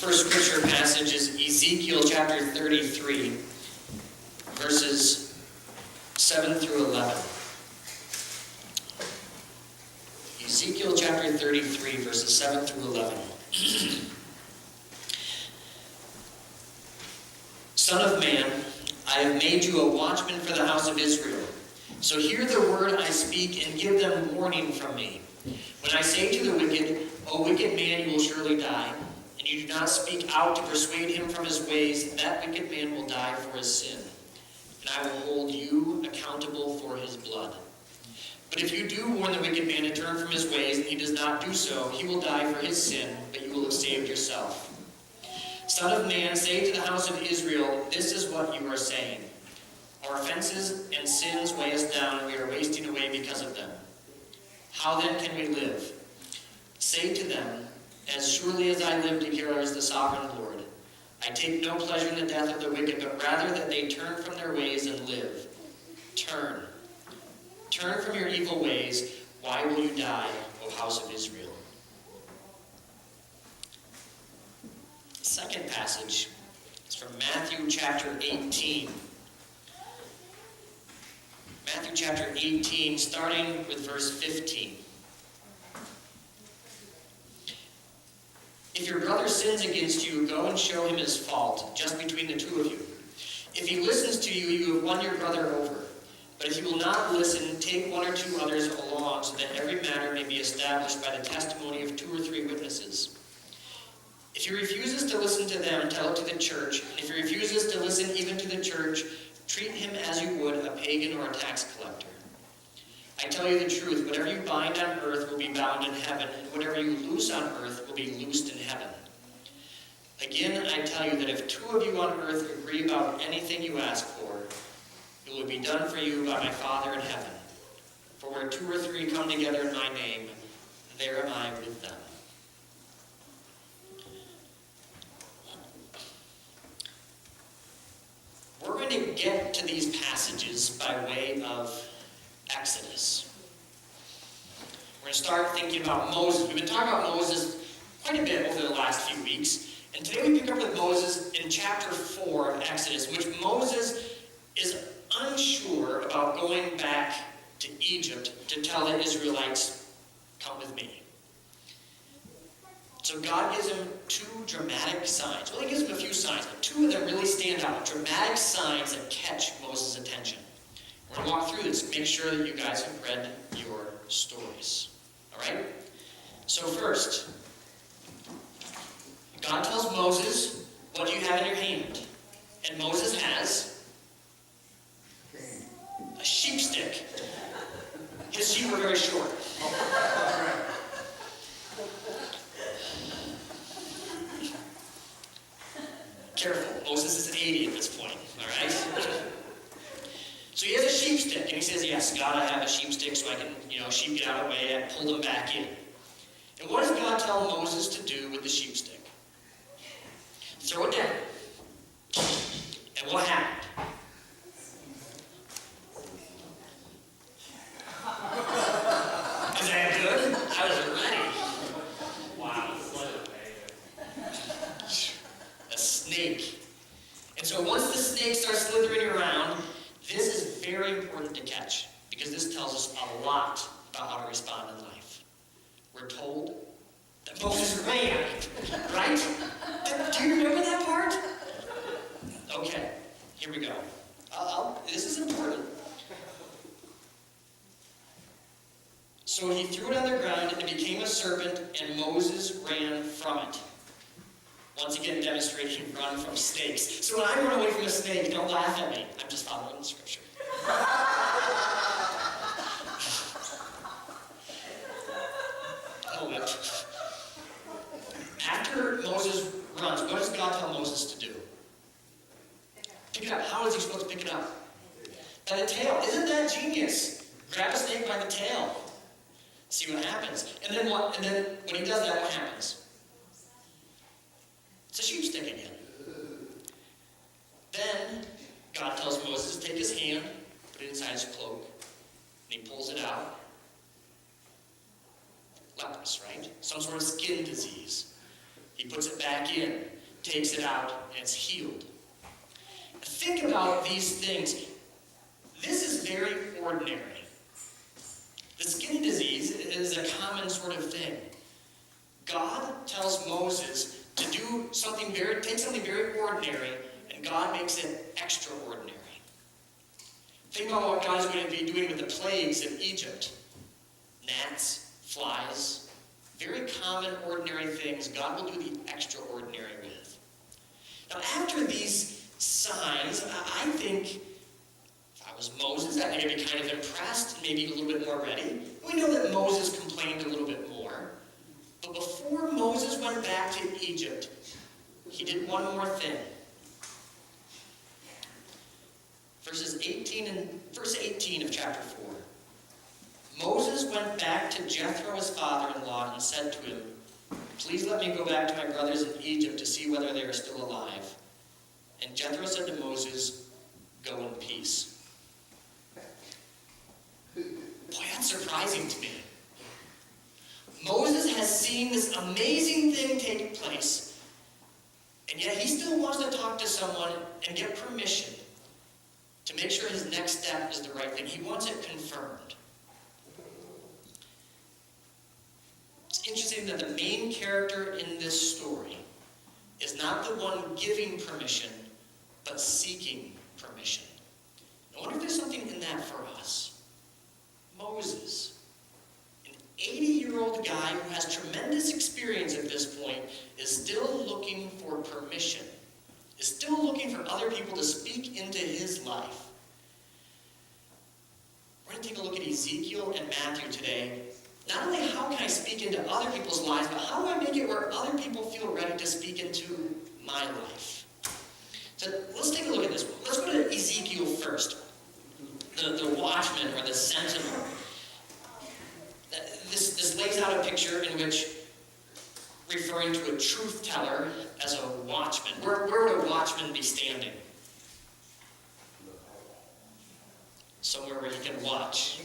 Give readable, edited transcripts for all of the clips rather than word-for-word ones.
First scripture passage is Ezekiel chapter 33, verses 7 through 11. Ezekiel chapter 33, verses 7 through 11. Son of man, I have made you a watchman for the house of Israel. So hear the word I speak and give them warning from me. When I say to the wicked, O wicked man, you will surely die, and you do not speak out to persuade him from his ways, that wicked man will die for his sin, and I will hold you accountable for his blood. But if you do warn the wicked man to turn from his ways, and he does not do so, he will die for his sin, but you will have saved yourself. Son of man, say to the house of Israel, this is what you are saying. Our offenses and sins weigh us down, and we are wasting away because of them. How then can we live? Say to them, as surely as I live, declares the sovereign Lord, I take no pleasure in the death of the wicked, but rather that they turn from their ways and live. Turn. Turn from your evil ways. Why will you die, O house of Israel? The second passage is from Matthew chapter 18. Matthew chapter 18, starting with verse 15. If your brother sins against you, go and show him his fault, just between the two of you. If he listens to you, you have won your brother over. But if he will not listen, take one or two others along, so that every matter may be established by the testimony of 2 or 3 witnesses. If he refuses to listen to them, tell it to the church. And if he refuses to listen even to the church, treat him as you would a pagan or a tax collector. I tell you the truth, whatever you bind on earth will be bound in heaven, and whatever you loose on earth will be loosed in heaven. Again, I tell you that if 2 of you on earth agree about anything you ask for, it will be done for you by my Father in heaven. For where 2 or 3 come together in my name, there am I with them. We're going to get to these passages by way of Exodus. We're going to start thinking about Moses. We've been talking about Moses quite a bit over the last few weeks. And today we pick up with Moses in chapter 4 of Exodus, in which Moses is unsure about going back to Egypt to tell the Israelites, come with me. So God gives him 2 dramatic signs. Well, he gives him a few signs, but 2 of them really stand out. Dramatic signs that catch Moses' attention. We're going to walk through this. Make sure that you guys have read your stories. All right? So first, God tells Moses, what do you have in your hand? And Moses has a sheep stick. His sheep were very short. Careful, Moses is an 80 at this point, all right? So he has a sheep stick, and he says, yes, God, I have a sheep stick so I can, sheep get out of the way and pull them back in. And what does God tell Moses to do with the sheep stick? Throw it down. And what happened? Is that good? How was it ready? Wow. A snake. And so once the snake starts slithering around, this is very important to catch, because this tells us a lot about how to respond in life. We're told that Moses ran, right? Do you remember that part? Okay, here we go. This is important. So he threw it on the ground, and it became a serpent, and Moses ran from it. Once again, demonstrating run from snakes. So when I run away from a snake, don't laugh at me. I'm just following the scripture. After Moses runs, what does God tell Moses to do? Pick it up. How is he supposed to pick it up? By the tail. Isn't that genius? Grab a snake by the tail. See what happens. And then what? And then when he does that, what happens? It's a sheep stick again. Then God tells Moses to take his hand, put it inside his cloak, and he pulls it out. Leprous, right? Some sort of skin disease. He puts it back in, takes it out, and it's healed. Think about these things. This is very ordinary. The skin disease is a common sort of thing. God tells Moses to do something take something very ordinary, and God makes it extraordinary. Think about what God is going to be doing with the plagues in Egypt. Gnats, flies, very common, ordinary things. God will do the extraordinary with. Now, after these signs, I think, if I was Moses, I think I'd be kind of impressed, maybe a little bit more ready. We know that Moses complained a little bit more. But before Moses went back to Egypt, he did one more thing. Verse 18 of chapter 4. Moses went back to Jethro, his father-in-law, and said to him, "Please let me go back to my brothers in Egypt to see whether they are still alive." And Jethro said to Moses, "Go in peace." Boy, that's surprising to me. Moses has seen this amazing thing take place, and yet he still wants to talk to someone and get permission to make sure his next step is the right thing. He wants it confirmed. It's interesting that the main character in this story is not the one giving permission, but seeking permission. I wonder if there's something in that for us. Moses, an 80-year-old guy who has tremendous experience at this point, is still looking for permission, is still looking for other people to speak into his life. We're going to take a look at Ezekiel and Matthew today. Not only how can I speak into other people's lives, but how do I make it where other people feel ready to speak into my life? So let's take a look at this one. Let's go to Ezekiel first. The watchman or the sentinel. This lays out a picture in which referring to a truth teller as a watchman. Where would a watchman be standing? Somewhere where he can watch.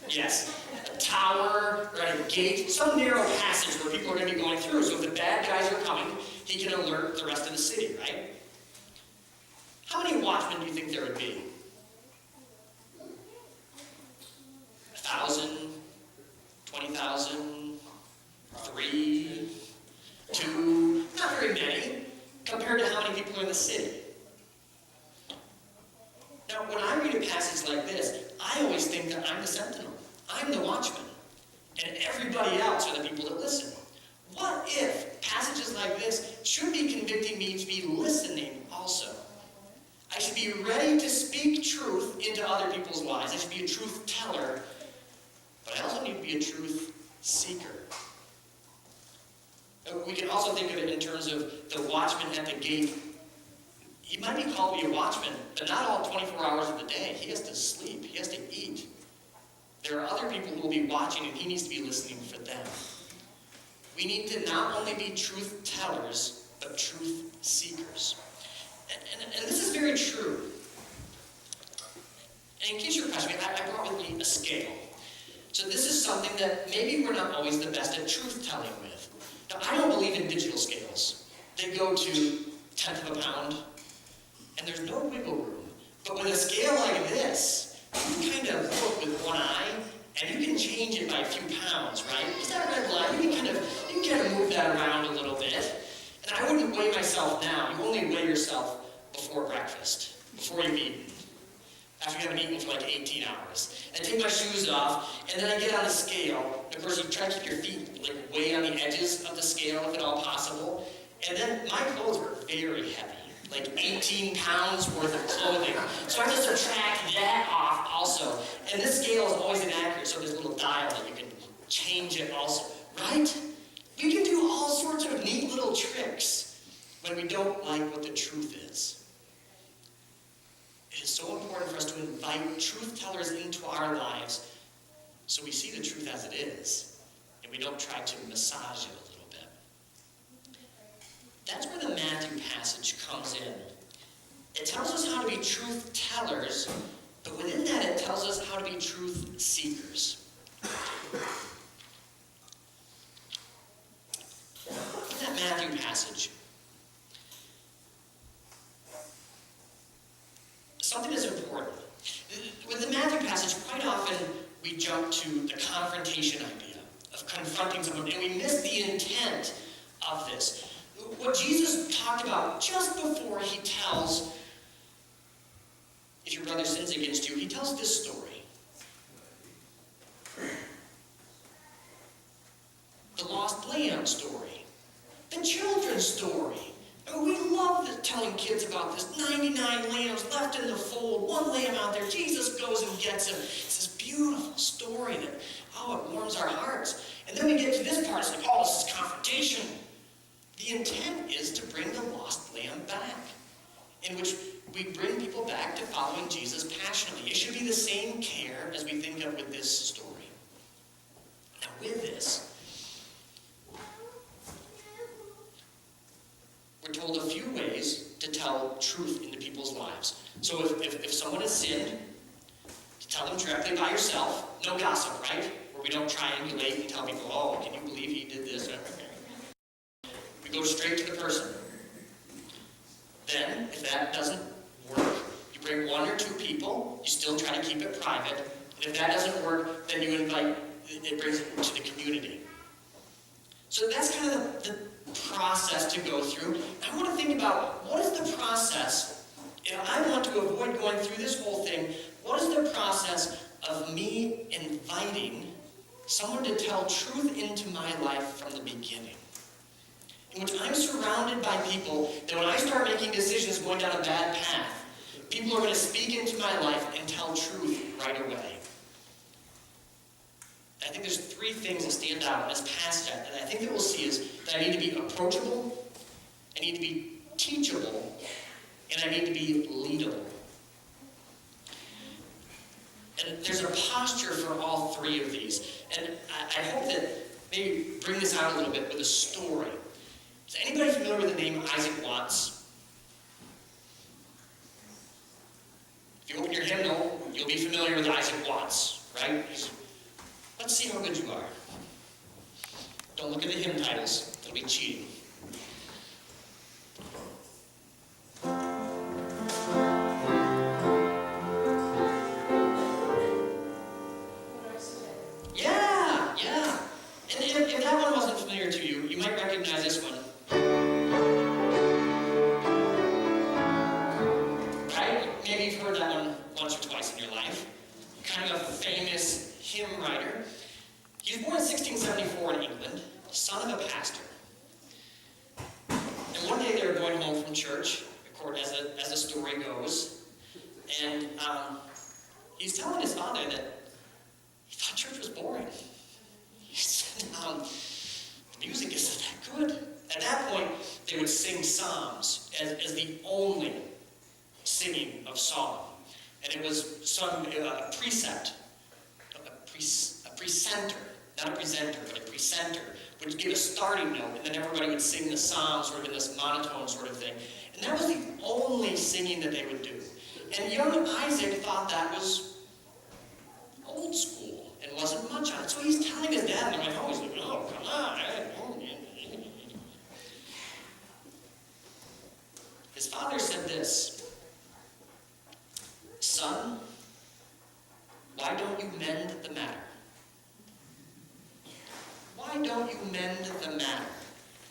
Yes, a tower, or a gate, some narrow passage where people are going to be going through. So if the bad guys are coming, he can alert the rest of the city, right? How many watchmen do you think there would be? 1,000? 20,000? 3? 2? Not very many, compared to how many people are in the city. Now, when I read a passage like this, I always think that I'm the sentinel. I'm the watchman. And everybody else are the people that listen. What if passages like this should be convicting me to be listening also? I should be ready to speak truth into other people's lives. I should be a truth teller. But I also need to be a truth seeker. We can also think of it in terms of the watchman at the gate. He might be called to be a watchman, but not all 24 hours of the day. He has to sleep. He has to eat. There are other people who will be watching, and he needs to be listening for them. We need to not only be truth tellers, but truth seekers. And this is very true. And in case you're questioning, I brought with me a scale. So this is something that maybe we're not always the best at truth telling with. Now, I don't believe in digital scales. They go to tenth of a pound, and there's no wiggle room. But with a scale like this, you kind of look with one eye, and you can change it by a few pounds, right? Is that red line? You can kind of move that around a little bit. And I wouldn't weigh myself now. You only weigh yourself before breakfast, before you've eaten. After you haven't eaten for like 18 hours. I take my shoes off, and then I get on the scale. And of course, you try to keep your feet like way on the edges of the scale, if at all possible. And then my clothes were very heavy, like 18 pounds worth of clothing. So I just subtract that off also. And this scale is always inaccurate, so there's a little dial that you can change it also, right? We can do all sorts of neat little tricks when we don't like what the truth is. It is so important for us to invite truth tellers into our lives so we see the truth as it is, and we don't try to massage it a little bit. That's where the Matthew passage comes in. It tells us how to be truth tellers, but within that it tells us how to be truth seekers. In that Matthew passage. Something is important. With the Matthew passage, quite often we jump to the confrontation idea of confronting someone, and we miss the intent of this. What Jesus talked about just before he tells, if your brother sins against you, he tells this story. The lost lamb story. The children's story. And we love telling kids about this. 99 lambs left in the fold, one lamb out there. Jesus goes and gets him. It's this beautiful story that, it warms our hearts. And then we get to this part, it's like, this is confrontation. The intent is to bring the lost lamb back, in which we bring people back to following Jesus passionately. It should be the same care as we think of with this story. Now with this, we're told a few ways to tell truth into people's lives. So if someone has sinned, to tell them directly by yourself, no gossip, right? Where we don't triangulate and tell people, can you believe he did this? We go straight to the person. Then, if that doesn't work, you bring one or two people, you still try to keep it private, and if that doesn't work, then you invite, it brings it to the community. So that's kind of the process to go through. I want to think about, what is the process, if I want to avoid going through this whole thing, what is the process of me inviting someone to tell truth into my life from the beginning? In which I'm surrounded by people that when I start making decisions going down a bad path, people are going to speak into my life and tell truth right away. I think there's three things that stand out in this passage that I think that we'll see is that I need to be approachable, I need to be teachable, and I need to be leadable. And there's a posture for all three of these. And I hope that maybe bring this out a little bit with a story. Is anybody familiar with the name Isaac Watts? If you open your hymnal, you'll be familiar with Isaac Watts, right? Let's see how good you are. Don't look at the hymn titles. That'll be cheating. Yeah. And if that one wasn't familiar to you, you might recognize this one. Right? Maybe you've heard that one once or twice in your life. Kind of a famous hymn writer. He was born in 1674 in England, son of a pastor. And one day they were going home from church, as the story goes, and he's telling his father that he thought church was boring. He said, the music isn't that good. At that point, they would sing psalms as the only singing of song. And it was sung a precept, a precenter, not a presenter, but a precenter, would give a starting note, and then everybody would sing the psalm sort of in this monotone sort of thing. And that was the only singing that they would do. And young Isaac thought that was old school and wasn't much on it. So he's telling his dad, and they're like, he's like, come on. His father said this, son, why don't you mend the matter? Why don't you mend the matter?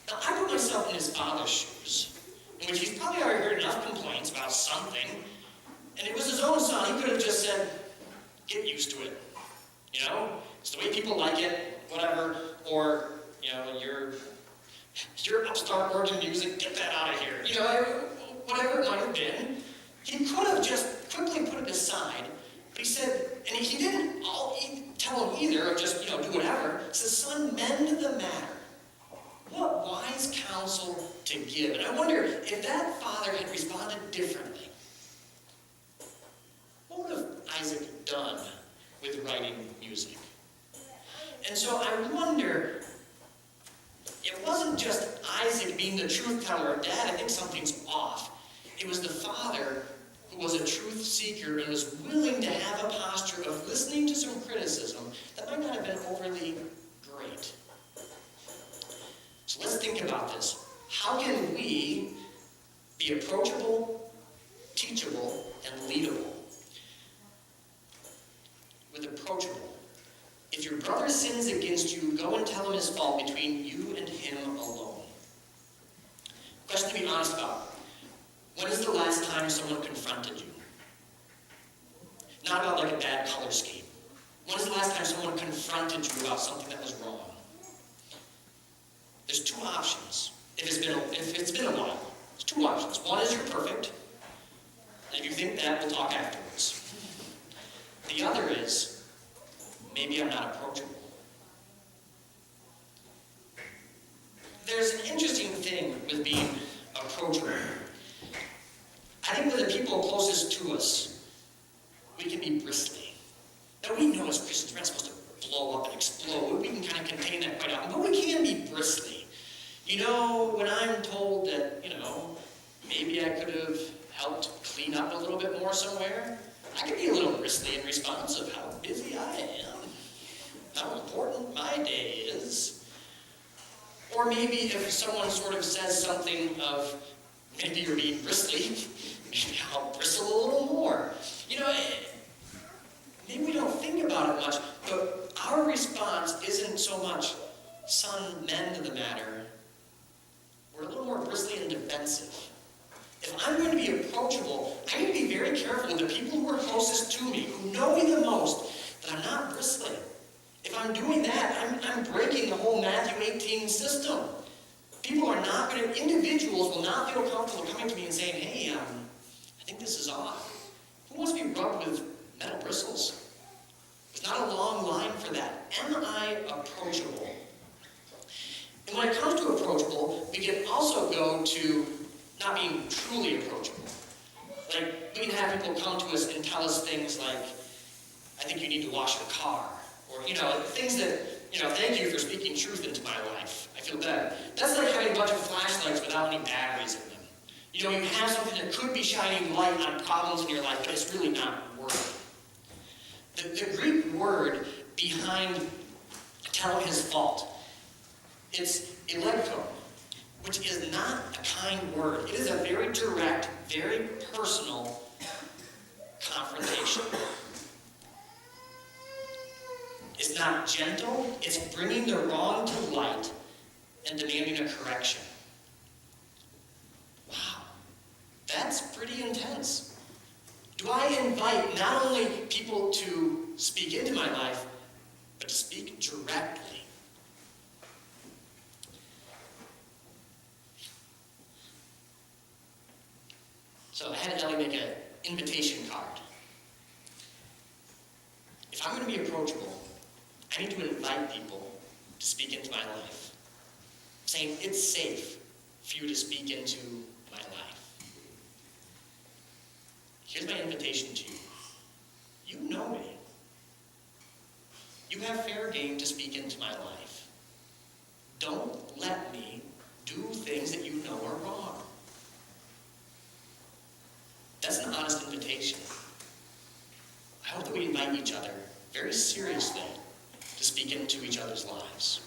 Now, I put myself in his father's shoes, in which he's probably already heard enough complaints about something, and it was his own son. He could have just said, get used to it. It's the way people like it, whatever, or, your upstart organ music, get that out of here. Whatever it might have been. He could have just quickly put it aside, but he said, and he didn't tell him either, or just, do whatever. He says, son, mend the matter. What wise counsel to give. And I wonder if that father had responded differently. What would have Isaac done with writing music? And so I wonder, it wasn't just Isaac being the truth teller of dad. I think something's off. It was the father who was a truth seeker and was willing to have a posture of listening to some criticism that might not have been overly great. So let's think about this. How can we be approachable, teachable, and leadable? With approachable. If your brother sins against you, go and tell him his fault between you and him alone. Question to be honest about. When is the last time someone confronted you? Not about like a bad color scheme. When is the last time someone confronted you about something that was wrong? There's two options. If it's been a while, there's two options. One is you're perfect, and if you think that, we'll talk afterwards. The other is, maybe I'm not approachable. There's an interesting thing with being approachable. I think with the people closest to us, we can be bristly. Now we know as Christians we're not supposed to blow up and explode. We can kind of contain that quite often, but we can be bristly. You know, when I'm told that, maybe I could have helped clean up a little bit more somewhere, I can be a little bristly in response of how busy I am, how important my day is. Or maybe if someone sort of says something of, maybe you're being bristly, maybe I'll bristle a little more. Maybe we don't think about it much, but our response isn't so much, son, mend the matter. We're a little more bristly and defensive. If I'm going to be approachable, I need to be very careful with the people who are closest to me, who know me the most, that I'm not bristling. If I'm doing that, I'm breaking the whole Matthew 18 system. Individuals will not feel comfortable coming to me and saying, hey, I think this is off. Who wants to be rubbed with metal bristles? There's not a long line for that. Am I approachable? And when it comes to approachable, we can also go to not being truly approachable. Like, we can have people come to us and tell us things like, I think you need to wash your car. Or, things that, thank you for speaking truth into my life. I feel better. That's like having a bunch of flashlights without any batteries in them. You have something that could be shining light on problems in your life, but it's really not working. The Greek word behind tell his fault, it's electro, which is not a kind word. It is a very direct, very personal confrontation. It's not gentle, it's bringing the wrong to light and demanding a correction. Wow, that's pretty intense. Do I invite not only people to speak into my life, but to speak directly? So I had Ellie make an invitation card. If I'm going to be approachable, I need to invite people to speak into my life, saying it's safe for you to speak into my life. Here's my invitation to you. You know me. You have fair game to speak into my life. Don't let me do things that you know are wrong. That's an honest invitation. I hope that we invite each other very seriously to speak into each other's lives.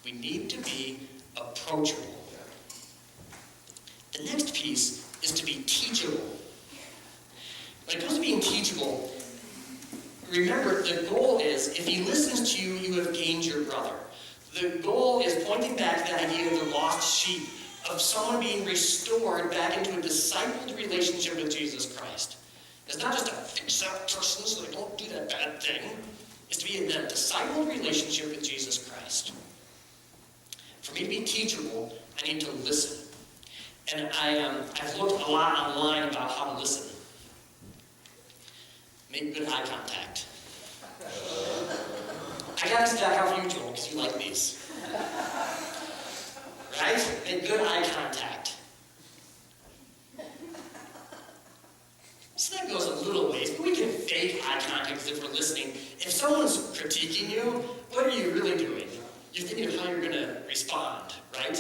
We need to be approachable. The next piece is to be teachable. When it comes to being teachable, remember the goal is, if he listens to you, you have gained your brother. The goal is pointing back to that idea of the lost sheep, of someone being restored back into a discipled relationship with Jesus Christ. It's not just a fix-up person so they don't do that bad thing. It's to be in that discipled relationship with Jesus Christ. For me to be teachable, I need to listen. And I've looked a lot online about how to listen. Make good eye contact. I got this back off you, Joel, because you like these. Right? Make good eye contact. So that goes a little ways, but we can fake eye contact as if we're listening. If someone's critiquing you, what are you really doing? You're thinking of how you're going to respond, right?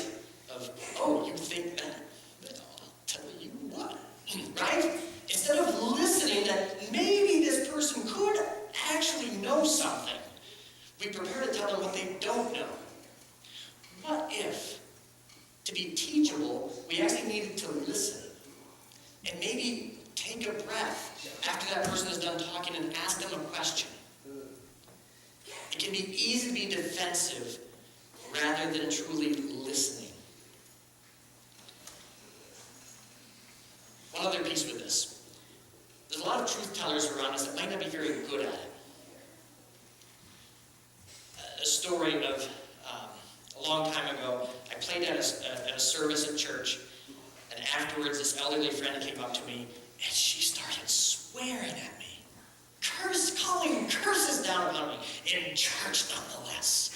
Of, oh, you think that? Well, I'll tell you what. Right? Instead of listening that maybe this person could actually know something, we prepare to tell them what they don't know. What if, to be teachable, actually needed to listen. And maybe take a breath after that person is done talking and ask them a question. It can be easy to be defensive rather than truly listening. One other piece with this. There's a lot of truth tellers around us that might not be very good at it. A story of a long time ago, I played at a service at church, and afterwards this elderly friend came up to me, and she started swearing at me. Calling curses down upon me, in church nonetheless.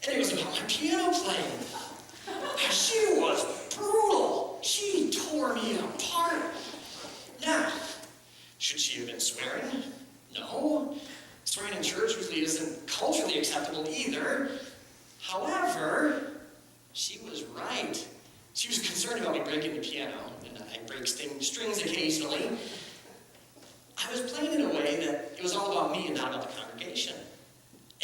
And it was about my piano playing. And she was brutal. She tore me apart. Now, should she have been swearing? No. Swearing in church usually isn't culturally acceptable either. However, she was right. She was concerned about me breaking the piano, and I break strings occasionally. I was playing in a way that it was all about me and not about the congregation.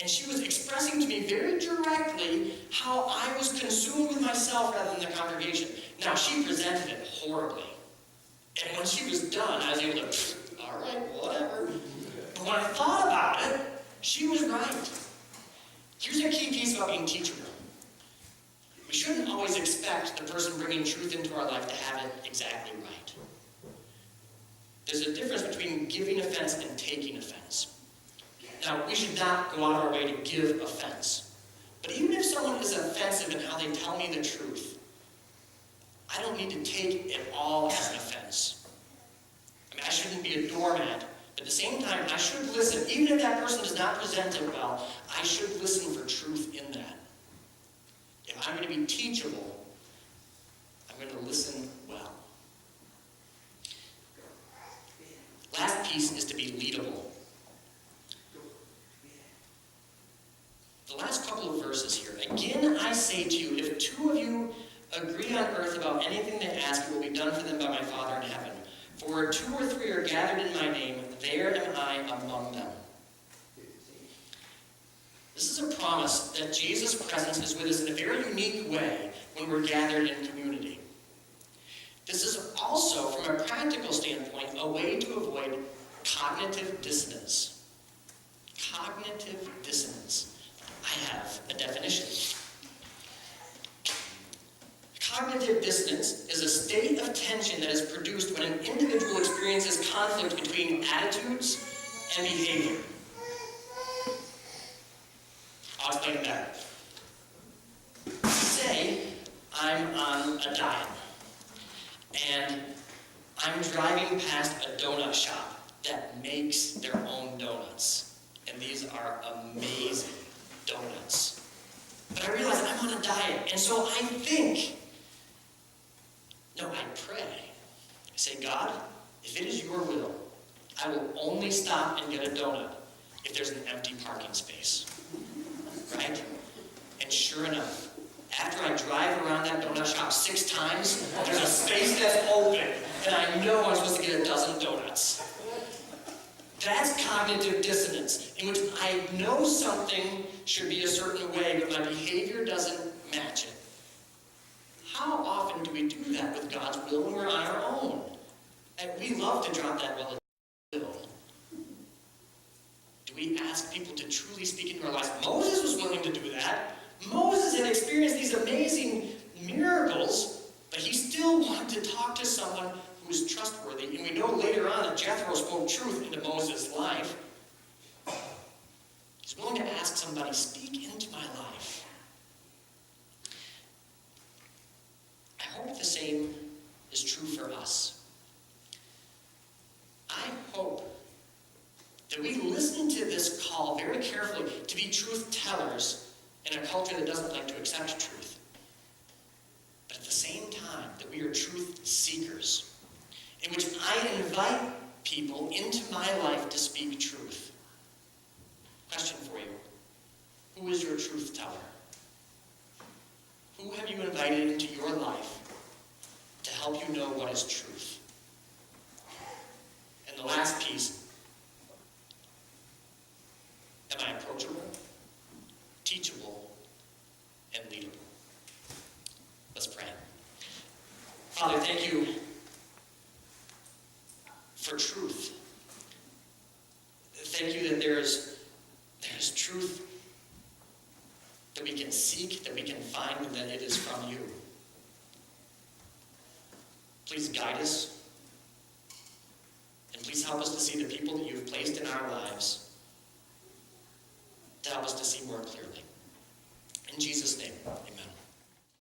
And she was expressing to me very directly how I was consumed with myself rather than the congregation. Now, she presented it horribly. And when she was done, I was able to, all right, whatever. But when I thought about it, she was right. Here's a key piece about being teachable. We shouldn't always expect the person bringing truth into our life to have it exactly right. There's a difference between giving offense and taking offense. Now, we should not go out of our way to give offense. But even if someone is offensive in how they tell me the truth, I don't need to take it all as an offense. I mean, I shouldn't be a doormat. But at the same time, I should listen. Even if that person does not present it well, I should listen for truth in that. If I'm going to be teachable, I'm going to listen well. Last piece is to be leadable. The last couple of verses here. Again, I say to you, if two of you agree on earth about anything they ask, it will be done for them by my Father in heaven. For where 2 or 3 are gathered in my name, there am I among them. This is a promise that Jesus' presence is with us in a very unique way when we're gathered in community. This is also, from a practical standpoint, a way to avoid cognitive dissonance. Cognitive dissonance. I have a definition. Cognitive dissonance is a state of tension that is produced when an individual experiences conflict between attitudes and behavior. I'll explain it better. Say I'm on a diet, and I'm driving past a donut shop that makes their own donuts. And these are amazing donuts. But I realize I'm on a diet, and so I think, no, I pray. I say, God, if it is your will, I will only stop and get a donut if there's an empty parking space. Right? And sure enough, after I drive around that donut shop 6 times, there's a space that's open, and I know I'm supposed to get a dozen donuts. That's cognitive dissonance, in which I know something should be a certain way, but my behavior doesn't match it. How often do we do that with God's will when we're on our own? And we love to drop that will. Do we ask people to truly speak into our lives? Moses was willing to do that. Moses had experienced these amazing miracles, but he still wanted to talk to someone who was trustworthy. And we know later on that Jethro spoke truth into Moses' life. He's willing to ask somebody, speak into my life. I hope the same is true for us. I hope that we listen to this call very carefully to be truth tellers in a culture that doesn't like to accept truth. But at the same time, that we are truth seekers, in which I invite people into my life to speak truth. Question for you. Who is your truth teller? Who have you invited into your life to help you know what is truth? And the last piece, am I approachable, teachable, and leadable? Let's pray. Father, thank you for truth. Thank you that there's truth that we can seek, that we can find, and that it is from you. Please guide us, and please help us to see the people that you've placed in our lives